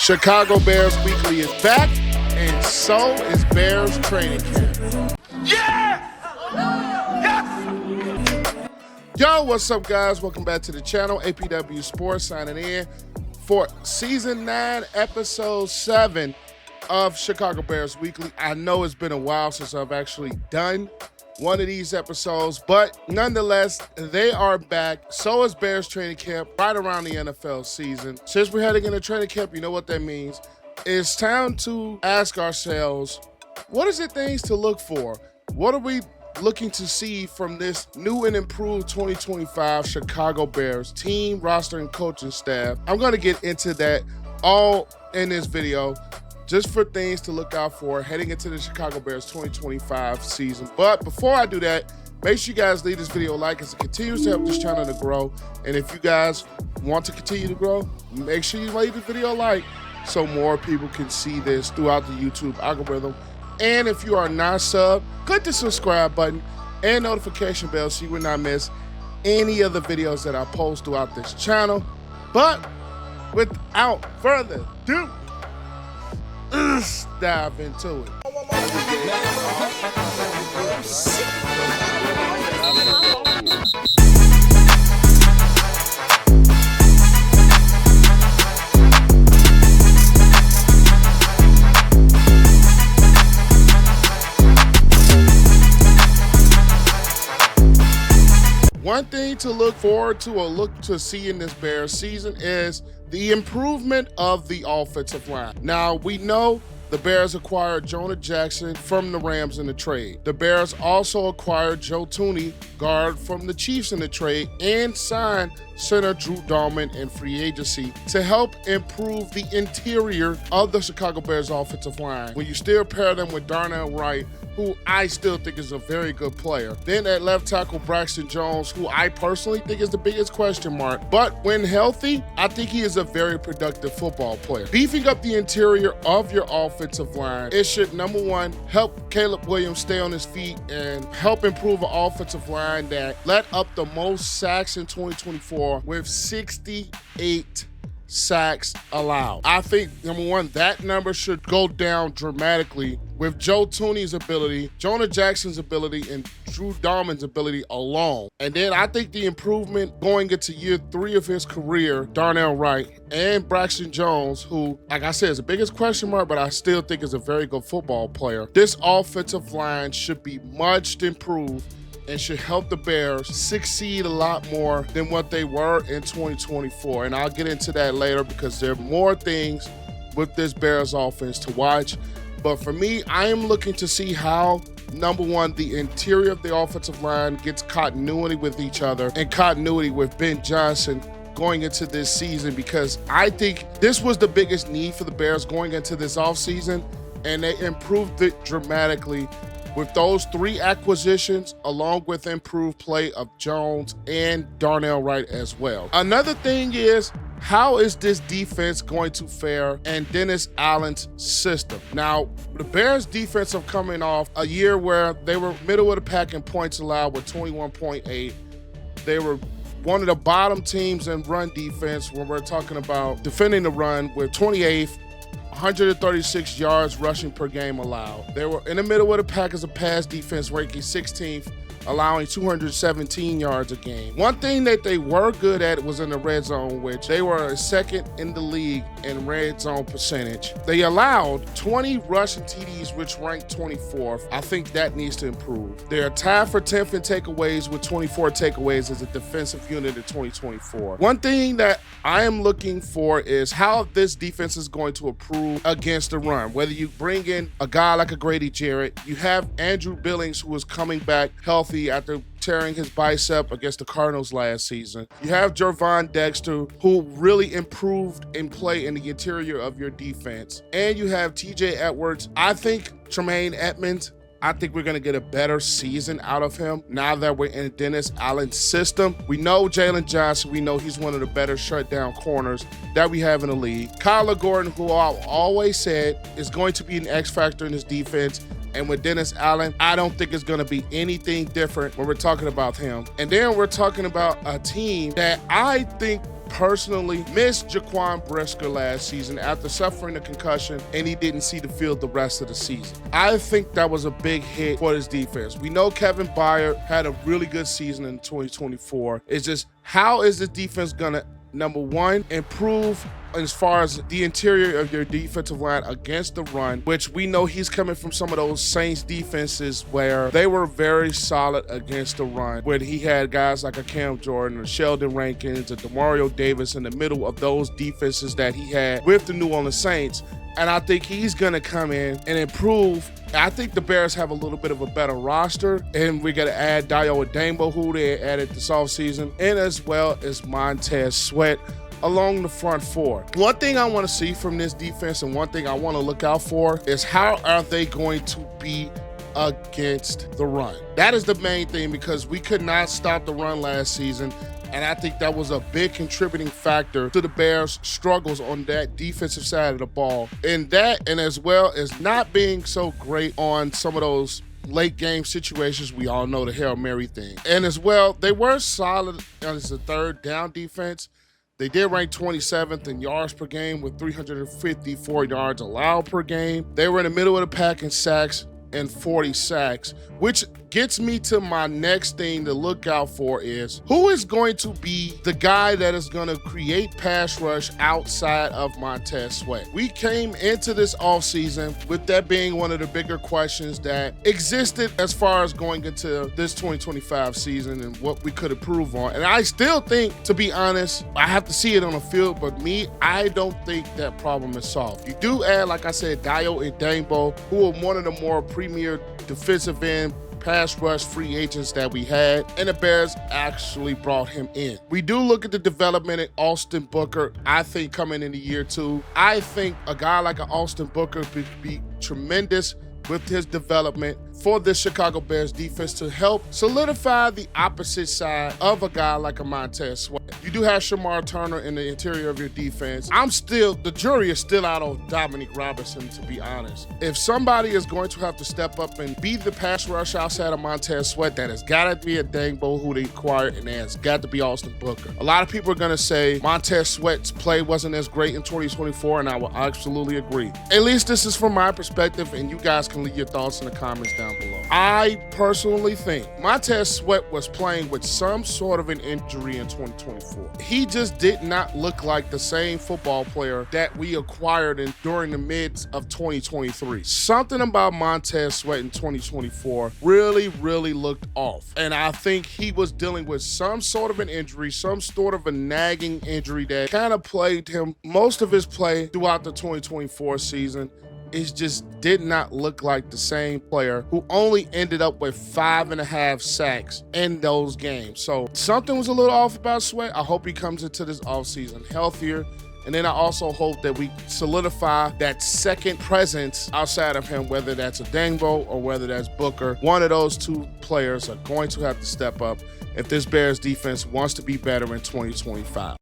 Chicago Bears Weekly is back, and so is Bears training camp. Yes! Yes! Yo, what's up, guys? Welcome back to the channel. APW Sports signing in for Season 9, Episode 7 of Chicago Bears Weekly. I know it's been a while since I've actually done one of these episodes, but nonetheless, they are back. So is Bears training camp right around the NFL season. Since we're heading into training camp, you know what that means. It's time to ask ourselves, what is it things to look for? What are we looking to see from this new and improved 2025 Chicago Bears team, roster, and coaching staff? I'm going to get into that all in this video, just for things to look out for heading into the Chicago Bears 2025 season. But before I do that, make sure you guys leave this video a like as it continues to help this channel to grow. And if you guys want to continue to grow, make sure you leave this video a like so more people can see this throughout the YouTube algorithm. And if you are not subbed, click the subscribe button and notification bell so you will not miss any of the videos that I post throughout this channel. But without further ado, let's dive into it. One thing to look forward to or look to see in this Bears season is the improvement of the offensive line. Now, we know the Bears acquired Jonah Jackson from the Rams in the trade. The Bears also acquired Joe Thuney, guard from the Chiefs in the trade, and signed center Drew Dalman in free agency to help improve the interior of the Chicago Bears offensive line. When you still pair them with Darnell Wright, who I still think is a very good player. Then at left tackle, Braxton Jones, who I personally think is the biggest question mark. But when healthy, I think he is a very productive football player. Beefing up the interior of your offensive line, it should, number one, help Caleb Williams stay on his feet and help improve an offensive line that let up the most sacks in 2024 with 68 sacks allowed. I think, number one, that number should go down dramatically with Joe Thuney's ability, Jonah Jackson's ability, and Drew Dalman's ability alone. And then I think the improvement going into year 3 of his career, Darnell Wright and Braxton Jones, who, like I said, is the biggest question mark, but I still think is a very good football player. This offensive line should be much improved and should help the Bears succeed a lot more than what they were in 2024. And I'll get into that later because there are more things with this Bears offense to watch. But for me, I am looking to see how, number one, the interior of the offensive line gets continuity with each other and continuity with Ben Johnson going into this season, because I think this was the biggest need for the Bears going into this offseason, and they improved it dramatically with those 3 acquisitions, along with improved play of Jones and Darnell Wright as well. Another thing is, how is this defense going to fare in Dennis Allen's system? Now, the Bears defense are coming off a year where they were middle of the pack in points allowed with 21.8. They were one of the bottom teams in run defense when we're talking about defending the run, with 28th, 136 yards rushing per game allowed. They were in the middle of the pack as a pass defense, ranking 16th, allowing 217 yards a game. One thing that they were good at was in the red zone, which they were second in the league in red zone percentage. They allowed 20 rushing TDs, which ranked 24th. I think that needs to improve. They are tied for 10th in takeaways with 24 takeaways as a defensive unit in 2024. One thing that I am looking for is how this defense is going to improve against the run. Whether you bring in a guy like a Grady Jarrett, you have Andrew Billings, who is coming back healthy after tearing his bicep against the Cardinals last season. You have Gervon Dexter, who really improved in play in the interior of your defense. And you have TJ Edwards. I think Tremaine Edmunds, I think we're going to get a better season out of him now that we're in Dennis Allen's system. We know Jaylon Johnson. We know he's one of the better shutdown corners that we have in the league. Kyler Gordon, who I've always said is going to be an X factor in this defense. And with Dennis Allen, I don't think it's going to be anything different when we're talking about him. And then we're talking about a team that I think personally missed Jaquan Brisker last season after suffering a concussion, and he didn't see the field the rest of the season. I think that was a big hit for his defense. We know Kevin Byard had a really good season in 2024. It's just, how is the defense gonna, number one, improve as far as the interior of your defensive line against the run, which we know he's coming from some of those Saints defenses where they were very solid against the run, where he had guys like a Cam Jordan, a Sheldon Rankins, a Demario Davis in the middle of those defenses that he had with the New Orleans Saints. And I think he's going to come in and improve. I think the Bears have a little bit of a better roster, and we're going to add Dayo Odunze, who they added this offseason, and as well as Montez Sweat along the front four. One thing I want to see from this defense, and one thing I want to look out for, is how are they going to be against the run? That is the main thing, because we could not stop the run last season, and I think that was a big contributing factor to the Bears' struggles on that defensive side of the ball. And that, and as well as not being so great on some of those late game situations. We all know the Hail Mary thing. And as well, they were solid as a third down defense. They did rank 27th in yards per game with 354 yards allowed per game. They were in the middle of the pack in sacks and 40 sacks, which gets me to my next thing to look out for is who is going to be the guy that is going to create pass rush outside of Montez Sweat. We came into this offseason with that being one of the bigger questions that existed as far as going into this 2025 season and what we could improve on. And I still think, to be honest, I have to see it on the field, but I don't think that problem is solved. You do add, like I said, Dayo Odunze, who are one of the more premier defensive end pass rush free agents that we had, and the Bears actually brought him in. We do look at the development at Austin Booker. I think coming into year two, I think a guy like an Austin Booker would be tremendous with his development for the Chicago Bears defense to help solidify the opposite side of a guy like a Montez Sweat. You do have Shamar Turner in the interior of your defense. The jury is still out on Dominique Robinson, to be honest. If somebody is going to have to step up and be the pass rush outside of Montez Sweat, that has got to be a Odunze who they acquired, and that has got to be Austin Booker. A lot of people are going to say Montez Sweat's play wasn't as great in 2024, and I will absolutely agree. At least this is from my perspective, and you guys can leave your thoughts in the comments down below. I personally think Montez Sweat was playing with some sort of an injury in 2024. He just did not look like the same football player that we acquired during the midst of 2023. Something about Montez Sweat in 2024 really looked off. And I think he was dealing with some sort of an injury, some sort of a nagging injury that kind of plagued him most of his play throughout the 2024 season. It just did not look like the same player who only ended up with 5.5 sacks in those games. So something was a little off about Sweat. I hope he comes into this offseason healthier. And then I also hope that we solidify that second presence outside of him, whether that's Odunze or whether that's Booker. One of those two players are going to have to step up if this Bears defense wants to be better in 2025.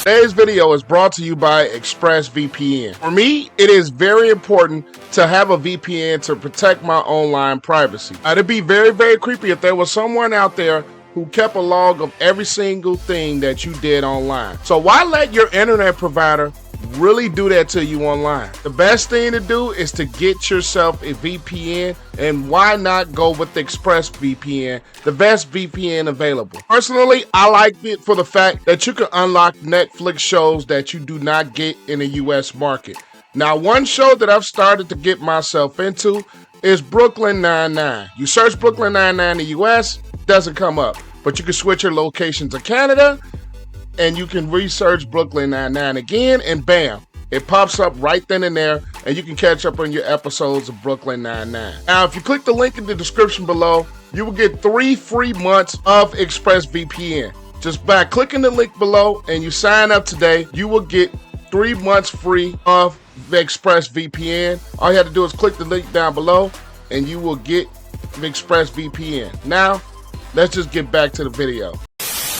Today's video is brought to you by ExpressVPN. For me, it is very important to have a VPN to protect my online privacy. It'd be very creepy if there was someone out there who kept a log of every single thing that you did online. So why let your internet provider really do that to you online? The best thing to do is to get yourself a VPN, and why not go with the ExpressVPN, the best VPN available. Personally, I like it for the fact that you can unlock Netflix shows that you do not get in the US market. Now, one show that I've started to get myself into is Brooklyn Nine-Nine. You search Brooklyn Nine-Nine in the US, doesn't come up, but you can switch your location to Canada, and you can research Brooklyn Nine-Nine again, and bam, it pops up right then and there, and you can catch up on your episodes of Brooklyn Nine-Nine. Now, if you click the link in the description below, you will get 3 free months of ExpressVPN. Just by clicking the link below and you sign up today, you will get 3 months free of ExpressVPN. All you have to do is click the link down below, and you will get ExpressVPN. Now, let's just get back to the video.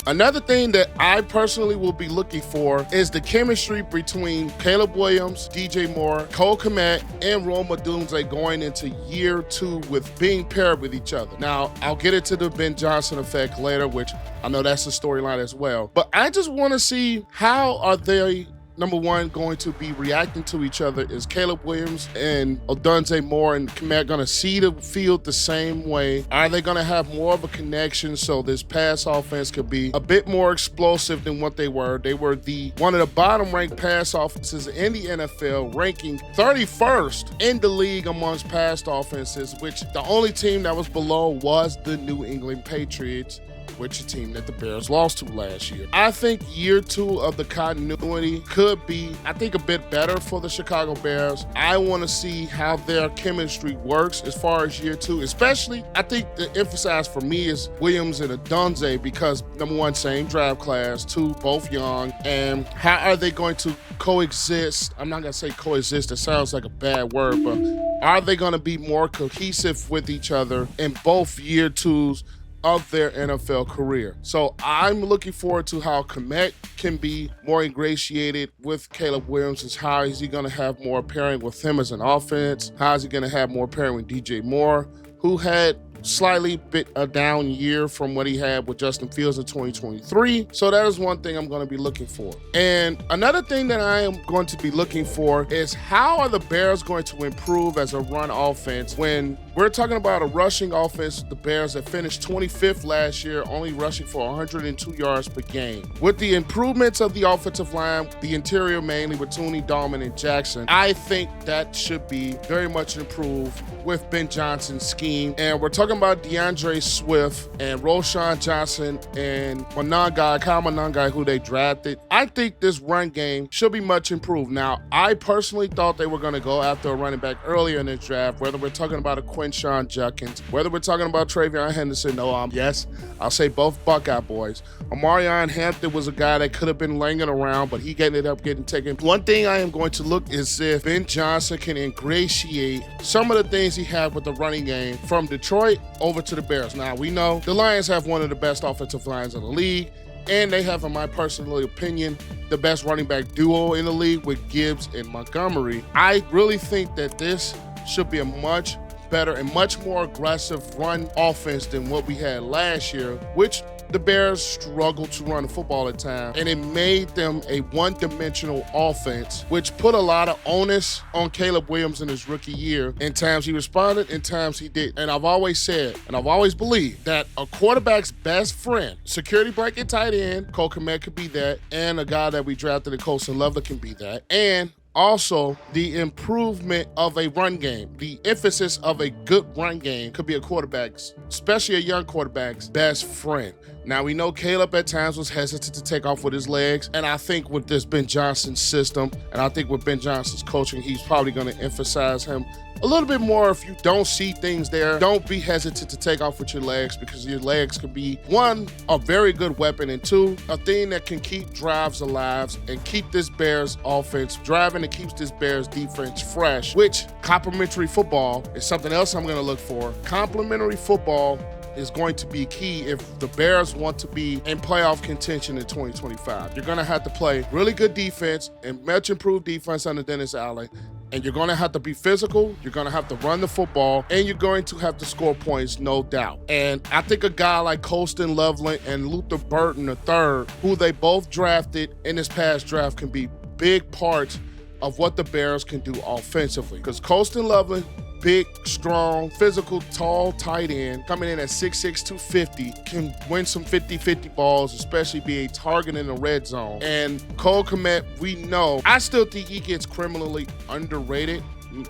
Another thing that I personally will be looking for is the chemistry between Caleb Williams, DJ Moore, Kmet, and Odunze going into year 2 with being paired with each other. Now, I'll get into the Ben Johnson effect later, which I know that's a storyline as well. But I just want to see how are they, number one, going to be reacting to each other. Is Caleb Williams and Odunze Moore and Kmet going to see the field the same way? Are they going to have more of a connection so this pass offense could be a bit more explosive than what they were? They were one of the bottom-ranked pass offenses in the NFL, ranking 31st in the league amongst passed offenses, which the only team that was below was the New England Patriots, which is a team that the Bears lost to last year. I think year 2 of the continuity could be, I think, a bit better for the Chicago Bears. I want to see how their chemistry works as far as year 2, especially, I think the emphasis for me is Williams and Odunze because, number one, same draft class, 2, both young, and how are they going to coexist? I'm not going to say coexist, it sounds like a bad word, but are they going to be more cohesive with each other in both year 2s of their NFL career? So I'm looking forward to how Kmet can be more ingratiated with Caleb Williams. Is how is he going to have more pairing with him as an offense? How is he going to have more pairing with DJ Moore, who had slightly bit a down year from what he had with Justin Fields in 2023. So that is one thing I'm going to be looking for. And another thing that I am going to be looking for is how are the Bears going to improve as a run offense when we're talking about a rushing offense? The Bears that finished 25th last year, only rushing for 102 yards per game. With the improvements of the offensive line, the interior mainly with Thuney, Dahlman, and Jackson, I think that should be very much improved with Ben Johnson's scheme. And we're talking about DeAndre Swift and Roschon Johnson and Kyle Monangai, who they drafted. I think this run game should be much improved. Now, I personally thought they were going to go after a running back earlier in this draft, whether we're talking about a Quinshon Judkins, whether we're talking about Travion Henderson. Yes, I'll say both Buckeye boys. Omarion Hampton was a guy that could have been laying around, but he ended up getting taken. One thing I am going to look is if Ben Johnson can ingratiate some of the things he had with the running game from Detroit over to the Bears. Now, we know the Lions have one of the best offensive lines in the league, and they have, in my personal opinion, the best running back duo in the league with Gibbs and Montgomery. I really think that this should be a much better and much more aggressive run offense than what we had last year, which the Bears struggled to run the football at times, and it made them a one-dimensional offense, which put a lot of onus on Caleb Williams in his rookie year. In times he responded, in times he didn't. And I've always said, and I've always believed, that a quarterback's best friend, security blanket tight end, Kmet could be that, and a guy that we drafted in Colston, Loveland, can be that, and also, the improvement of a run game, the emphasis of a good run game could be a quarterback's, especially a young quarterback's, best friend. Now, we know Caleb at times was hesitant to take off with his legs, and I think with this Ben Johnson system, and I think with Ben Johnson's coaching, he's probably going to emphasize him a little bit more. If you don't see things there, don't be hesitant to take off with your legs, because your legs could be, one, a very good weapon, and two, a thing that can keep drives alive and keep this Bears offense driving and keeps this Bears defense fresh, which complementary football is something else I'm going to look for. Complementary football is going to be key if the Bears want to be in playoff contention in 2025. You're going to have to play really good defense and much improved defense under Dennis Allen. And you're going to have to be physical, you're going to have to run the football, and you're going to have to score points, no doubt. And I think a guy like Colston, Loveland, and Luther Burton III, who they both drafted in this past draft, can be big parts of what the Bears can do offensively. Because Colston, Loveland, big, strong, physical, tall tight end, coming in at 6'6", 250, can win some 50-50 balls, especially be a target in the red zone. And Kmet, we know, I still think he gets criminally underrated,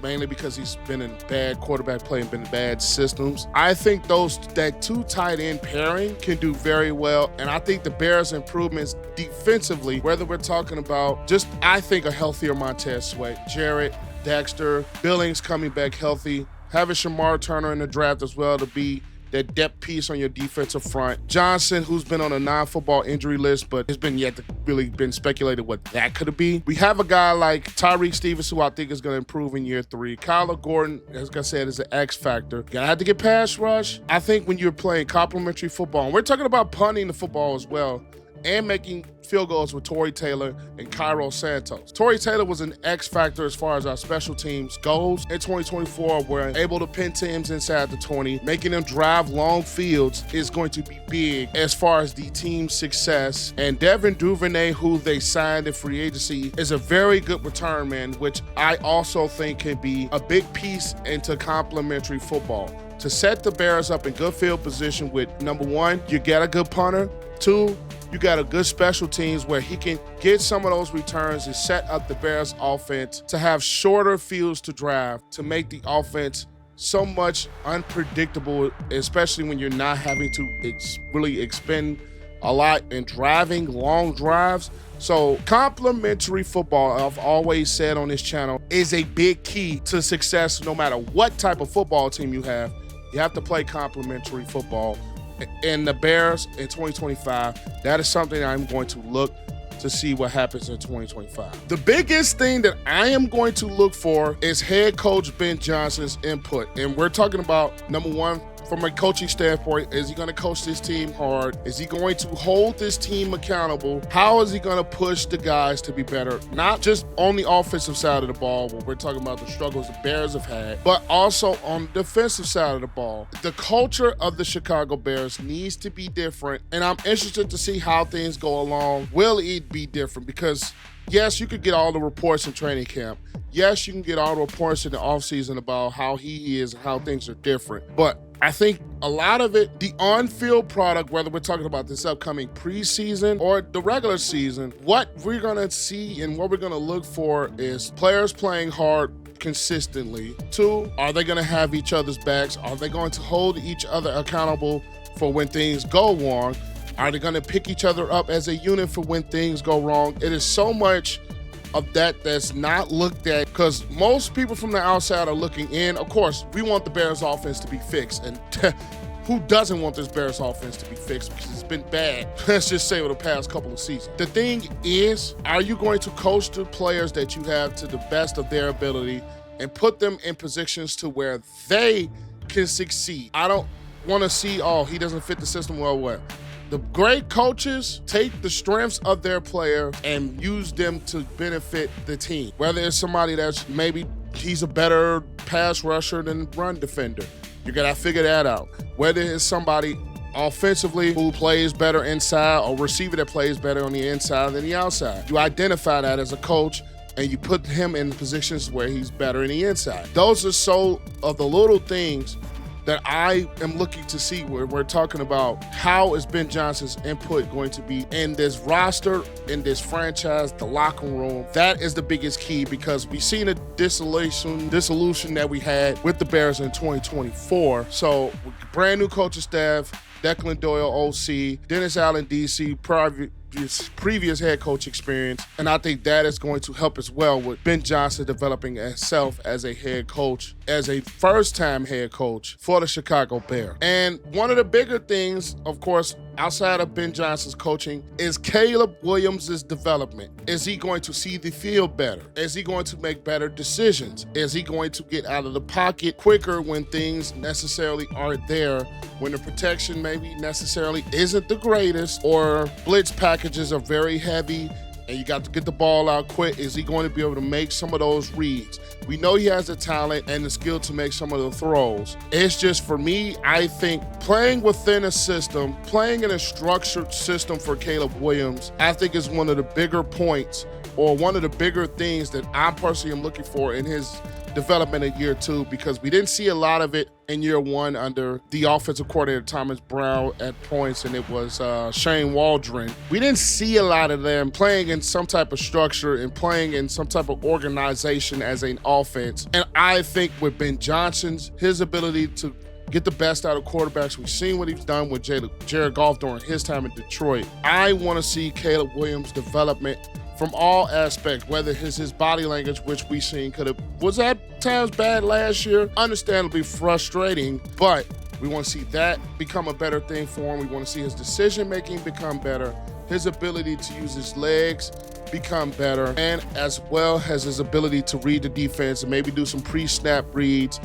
mainly because he's been in bad quarterback play and been in bad systems. I think that two tight end pairing can do very well, and I think the Bears' improvements defensively, whether we're talking about just, I think, a healthier Montez Sweat, Jarrett, Dexter, Billings coming back healthy, having Shamar Turner in the draft as well to be that depth piece on your defensive front. Johnson, who's been on a non-football injury list, but has been yet to really been speculated what that could be. We have a guy like Tyreek Stevens, who I think is going to improve in year 3. Kyler Gordon, as I said, is an X factor. Gonna have to get pass rush. I think when you're playing complementary football, and we're talking about punting the football as well, and making field goals with Torrey Taylor and Cairo Santos. Torrey Taylor was an X factor as far as our special teams goes. In 2024, we're able to pin teams inside the 20. Making them drive long fields is going to be big as far as the team's success. And Devin Duvernay, who they signed in free agency, is a very good return man, which I also think can be a big piece into complementary football. To set the Bears up in good field position with, number 1, you get a good punter. 2, you got a good special teams where he can get some of those returns and set up the Bears offense to have shorter fields to drive, to make the offense so much unpredictable, especially when you're not having to really expend a lot in driving long drives. So complementary football, I've always said on this channel, is a big key to success no matter what type of football team you have. You have to play complementary football. In the Bears in 2025, that is something I'm going to look to see what happens in 2025. The biggest thing that I am going to look for is head coach Ben Johnson's input. And we're talking about, number 1, from a coaching standpoint, is he going to coach this team hard? Is he going to hold this team accountable? How is he going to push the guys to be better? Not just on the offensive side of the ball, where we're talking about the struggles the Bears have had, but also on the defensive side of the ball. The culture of the Chicago Bears needs to be different, and I'm interested to see how things go along. Will it be different? Because yes, you could get all the reports in training camp. Yes, you can get all the reports in the offseason about how he is and how things are different. But I think a lot of it, the on-field product, whether we're talking about this upcoming preseason or the regular season, what we're going to see and what we're going to look for is players playing hard consistently. 2, are they going to have each other's backs? Are they going to hold each other accountable for when things go wrong? Are they going to pick each other up as a unit for when things go wrong? It is so much of that that's not looked at, because most people from the outside are looking in. Of course, we want the Bears offense to be fixed, and who doesn't want this Bears offense to be fixed? Because it's been bad, let's just say, over the past couple of seasons. The thing is, are you going to coach the players that you have to the best of their ability and put them in positions to where they can succeed? I don't want to see, oh, he doesn't fit the system well, what? The great coaches take the strengths of their player and use them to benefit the team. Whether it's somebody that's maybe he's a better pass rusher than run defender, you gotta figure that out. Whether it's somebody offensively who plays better inside or receiver that plays better on the inside than the outside, you identify that as a coach and you put him in positions where he's better in the inside. Those are so of the little things that I am looking to see where we're talking about how is Ben Johnson's input going to be in this roster, in this franchise, the locker room. That is the biggest key, because we've seen a dissolution that we had with the Bears in 2024. So brand new coaching staff, Declan Doyle, OC, Dennis Allen, DC, previous head coach experience, and I think that is going to help as well with Ben Johnson developing himself as a head coach, as a first-time head coach for the Chicago Bears. And one of the bigger things, of course, outside of Ben Johnson's coaching, is Caleb Williams' development. Is he going to see the field better? Is he going to make better decisions? Is he going to get out of the pocket quicker when things necessarily aren't there, when the protection maybe necessarily isn't the greatest, or blitz packages are very heavy and you got to get the ball out quick? Is he going to be able to make some of those reads? We know he has the talent and the skill to make some of the throws. It's just, for me, I think playing within a system, playing in a structured system for Caleb Williams, I think is one of the bigger points, or one of the bigger things that I personally am looking for in his development in year 2, because we didn't see a lot of it in year 1 under the offensive coordinator Thomas Brown at points, and it was Shane Waldron. We didn't see a lot of them playing in some type of structure and playing in some type of organization as an offense. And I think with Ben Johnson's, his ability to get the best out of quarterbacks, we've seen what he's done with Jared Goff during his time in Detroit. I want to see Caleb Williams' development from all aspects, whether it's his body language, which we seen was at times bad last year, understandably frustrating, but We want to see that become a better thing for him. We want to see his decision-making become better, his ability to use his legs become better, and as well as his ability to read the defense and maybe do some pre-snap reads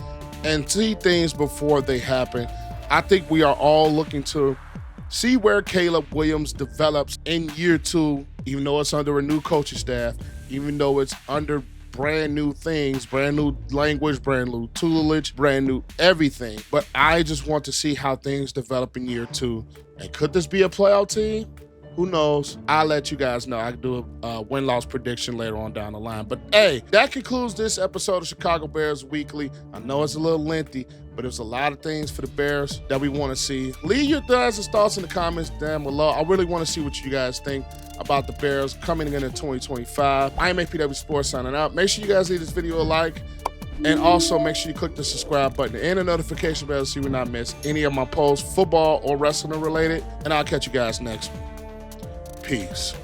and see things before they happen. I think we are all looking to see where Caleb Williams develops in year 2, even though it's under a new coaching staff, even though it's under brand new things, brand new language, brand new tutelage, brand new everything. But I just want to see how things develop in year 2. And could this be a playoff team? Who knows? I'll let you guys know. I can do a win-loss prediction later on down the line. But hey, that concludes this episode of Chicago Bears Weekly. I know it's a little lengthy, but there's a lot of things for the Bears that we want to see. Leave your thoughts in the comments down below. I really want to see what you guys think about the Bears coming into 2025. I am APW Sports signing out. Make sure you guys leave this video a like. And also make sure you click the subscribe button and the notification bell so you will not miss any of my posts, football or wrestling related. And I'll catch you guys next week. Peace.